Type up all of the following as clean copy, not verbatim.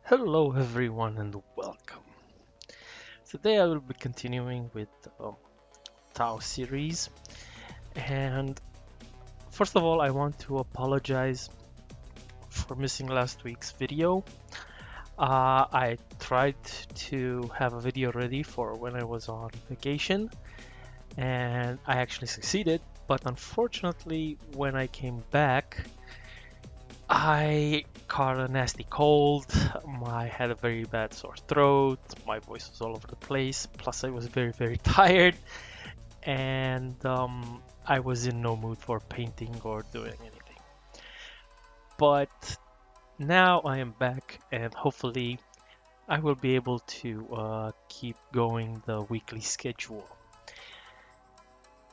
Hello everyone and welcome. Today I will be continuing with Tau series, and first of all I want to apologize for missing last week's video. I tried to have a video ready for when I was on vacation and I actually succeeded, but unfortunately when I came back I caught a nasty cold. I had a very bad sore throat. My voice was all over the place. Plus, I was very tired, and I was in no mood for painting or doing anything. But now I am back, and hopefully, I will be able to keep going the weekly schedule.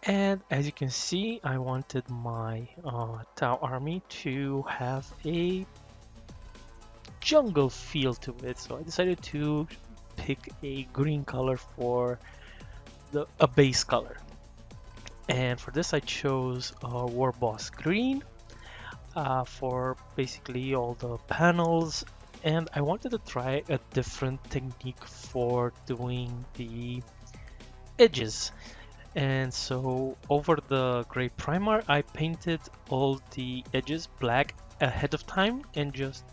And as you can see, I wanted my Tau army to have a jungle feel to it, so I decided to pick a green color for a base color. And for this I chose Warboss Green for basically all the panels, and I wanted to try a different technique for doing the edges. And so over the gray primer I painted all the edges black ahead of time and just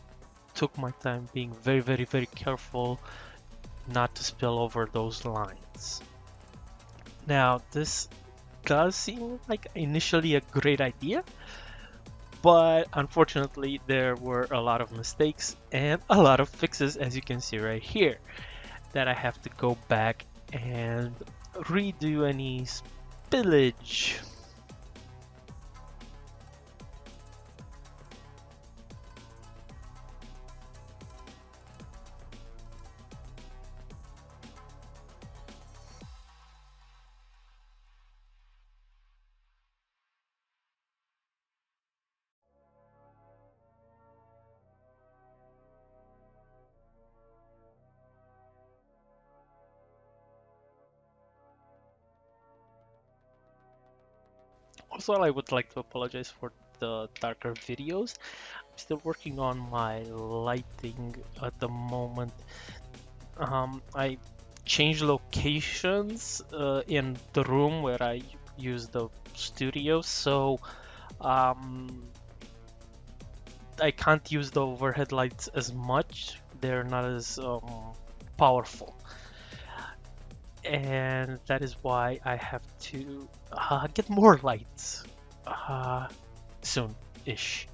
took my time being very careful not to spill over those lines. Now this does seem like initially a great idea, but unfortunately there were a lot of mistakes and a lot of fixes, as you can see right here, that I have to go back and redo any spillage. Also, I would like to apologize for the darker videos. I'm still working on my lighting at the moment. I changed locations in the room where I use the studio, so I can't use the overhead lights as much. They're not as powerful. And that is why I have to get more lights soon-ish.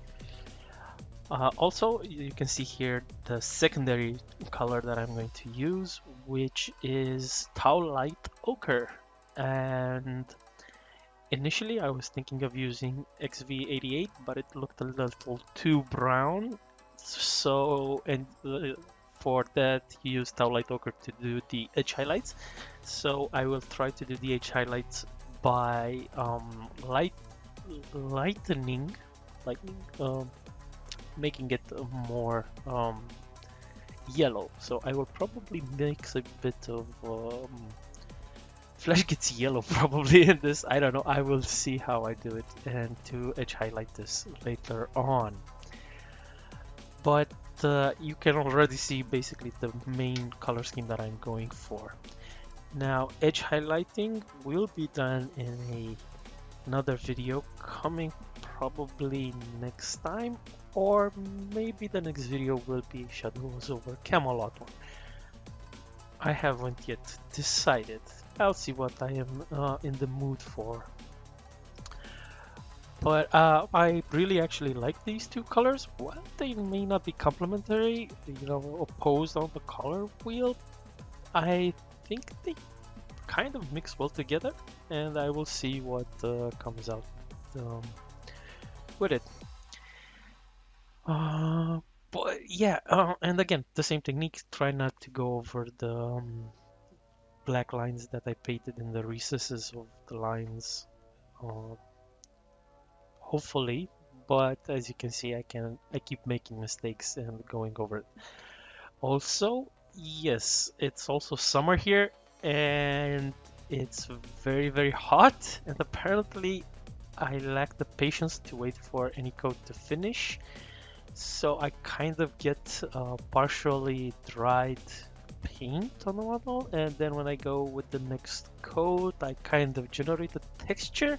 Also, you can see here the secondary color that I'm going to use, which is Tau Light Ochre. And initially I was thinking of using XV88, but it looked a little too brown. So, for that you use Tau Light Ochre to do the edge highlights. So I will try to do the edge highlights by lightening, making it more yellow. So I will probably mix a bit of flesh gets yellow probably in this. I don't know. I will see how I do it and to edge highlight this later on. But you can already see basically the main color scheme that I'm going for. Now, edge highlighting will be done in another video coming probably next time, or maybe the next video will be Shadows over Camelot one. I haven't yet decided. I'll see what I am in the mood for. But I really actually like these two colors. While they may not be complementary, opposed on the color wheel, I think they kind of mix well together, and I will see what comes out with it. But yeah, and again, the same technique. Try not to go over the black lines that I painted in the recesses of the lines. Hopefully, but as you can see, I keep making mistakes and going over it. Also, yes, it's also summer here and it's very hot, and apparently I lack the patience to wait for any coat to finish, So I kind of get partially dried paint on the model, and then when I go with the next coat, I kind of generate a texture.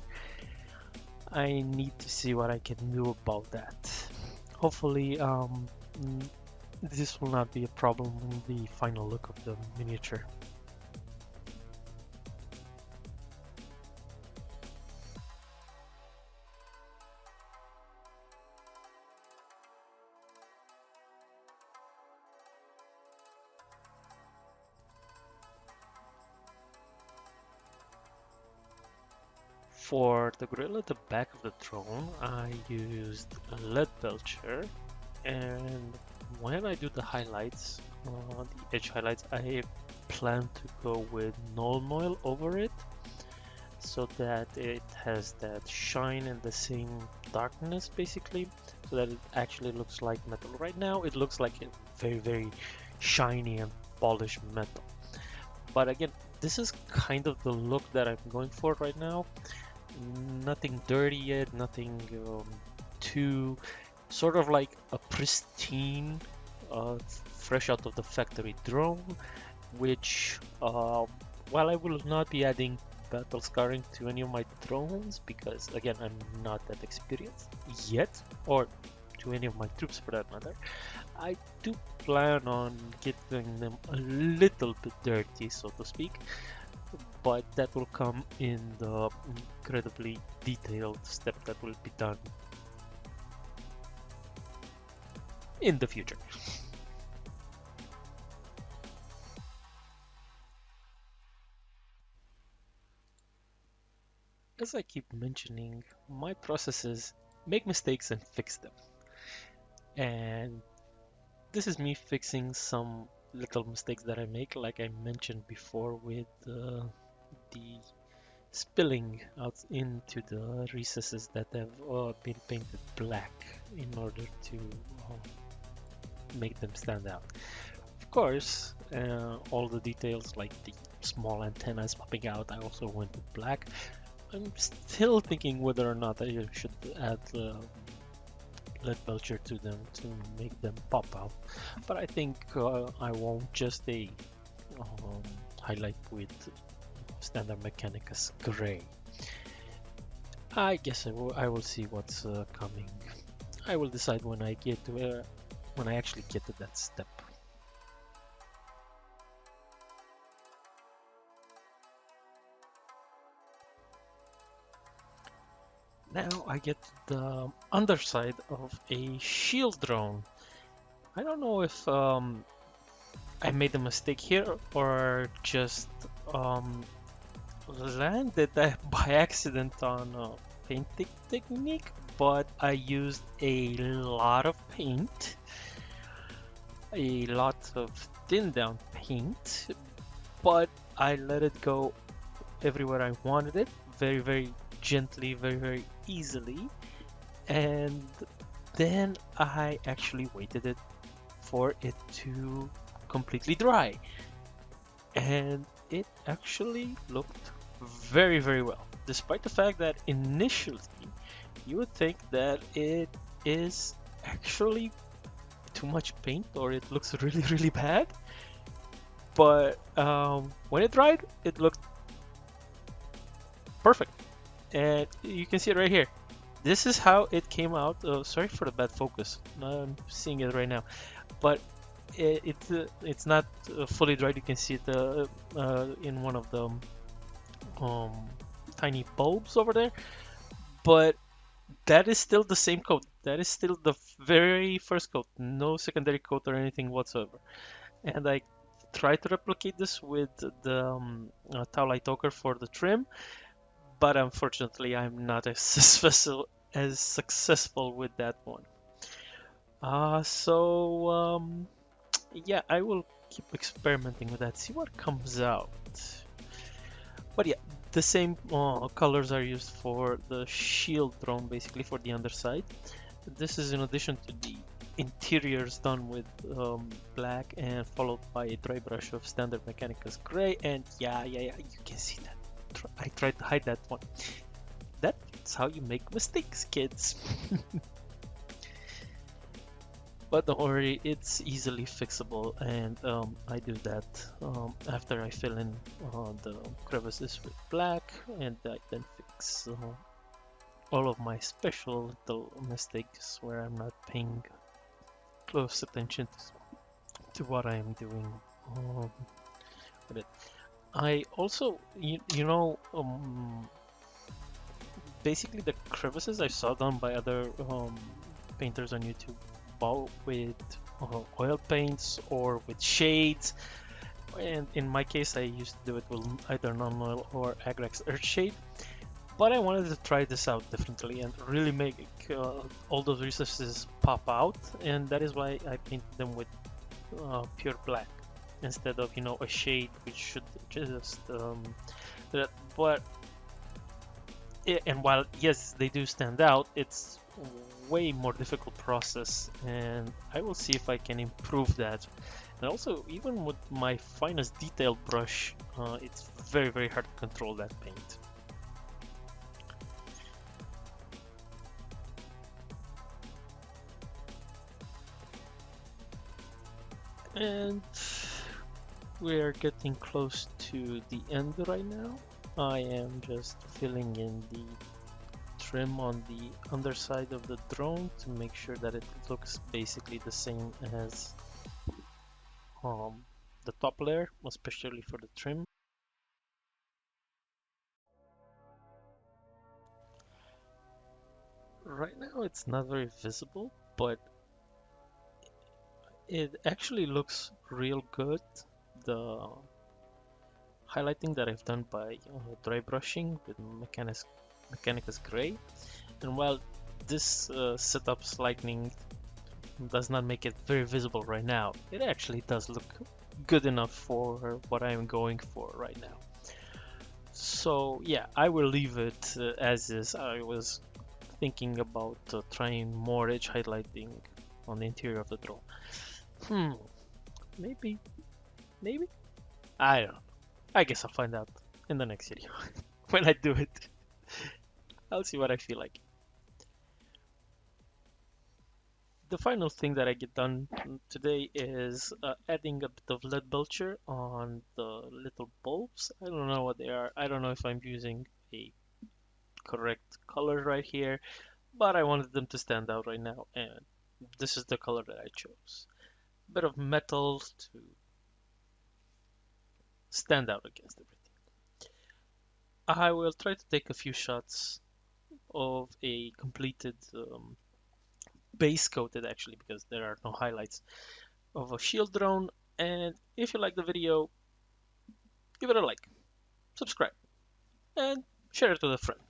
I need to see what I can do about that. Hopefully, this will not be a problem in the final look of the miniature. For the grill at the back of the drone, I used a Leadbelcher, and when I do the highlights, the edge highlights, I plan to go with Null Oil over it, so that it has that shine and the same darkness basically, so that it actually looks like metal. Right now it looks like a very shiny and polished metal, but again, this is kind of the look that I'm going for right now. Nothing dirty yet, nothing too sort of like a pristine fresh out of the factory drone, which while I will not be adding battle scarring to any of my drones, because again I'm not that experienced yet, or to any of my troops for that matter, I do plan on getting them a little bit dirty, so to speak, but that will come in the incredibly detailed step that will be done in the future. As I keep mentioning, my process is make mistakes and fix them. And this is me fixing some little mistakes that I make, like I mentioned before with the spilling out into the recesses that have been painted black in order to make them stand out. Of course, all the details like the small antennas popping out, I also went with black. I'm still thinking whether or not I should add Leadbelcher to them to make them pop out, but I think I won't. Just a highlight with standard Mechanicus gray. I guess I will see what's coming. I will decide when I get to when I actually get to that step. Now I get the underside of a shield drone. I don't know if I made a mistake here or just landed that by accident on a painting technique, but I used a lot of paint, a lot of thinned down paint, but I let it go everywhere I wanted it, very gently, very easily, and then I actually waited it for it to completely dry, and it actually looked very well, despite the fact that initially you would think that it is actually too much paint or it looks really bad, but when it dried it looked perfect, and you can see it right here. This is how it came out. Sorry for the bad focus, I'm seeing it right now, but it's not fully dried. You can see it in one of the tiny bulbs over there, but that is still the same coat. That is still the very first coat, no secondary coat or anything whatsoever. And I tried to replicate this with the Towelite Ochre for the trim, but unfortunately I'm not as successful with that one. Yeah, I will keep experimenting with that, see what comes out. But yeah, the same colors are used for the shield drone, basically for the underside. This is in addition to the interiors done with black and followed by a dry brush of standard Mechanicus gray. And yeah, you can see that. I tried to hide that one. That's how you make mistakes, kids. But don't worry, it's easily fixable, and I do that after I fill in the crevices with black, and I then fix all of my special little mistakes where I'm not paying close attention to what I am doing um, with it. I also, basically the crevices I saw done by other painters on YouTube, both with oil paints or with shades. And in my case, I used to do it with either non-oil or Agrax Earthshade. But I wanted to try this out differently and really make all those resources pop out, and that is why I painted them with pure black instead of a shade which should just that. But and while yes, they do stand out, it's way more difficult process, and I will see if I can improve that. And also, even with my finest detail brush, it's very hard to control that paint. And we're getting close to the end right now. I am just filling in the trim on the underside of the drone to make sure that it looks basically the same as the top layer, especially for the trim. Right now it's not very visible, but it actually looks real good. The highlighting that I've done by dry brushing with Mechanicus Gray, and while this setup's lightning does not make it very visible right now, it actually does look good enough for what I'm going for right now. So yeah, I will leave it as is. I was thinking about trying more edge highlighting on the interior of the drone. Maybe, maybe? I don't know. I guess I'll find out in the next video when I do it. I'll see what I feel like. The final thing that I get done today is adding a bit of Leadbelcher on the little bulbs. I don't know what they are. I don't know if I'm using a correct color right here, but I wanted them to stand out right now, and this is the color that I chose. A bit of metal to stand out against everything. I will try to take a few shots of a completed base coated, actually, because there are no highlights, of a shield drone. And if you like the video, give it a like, subscribe, and share it with a friend.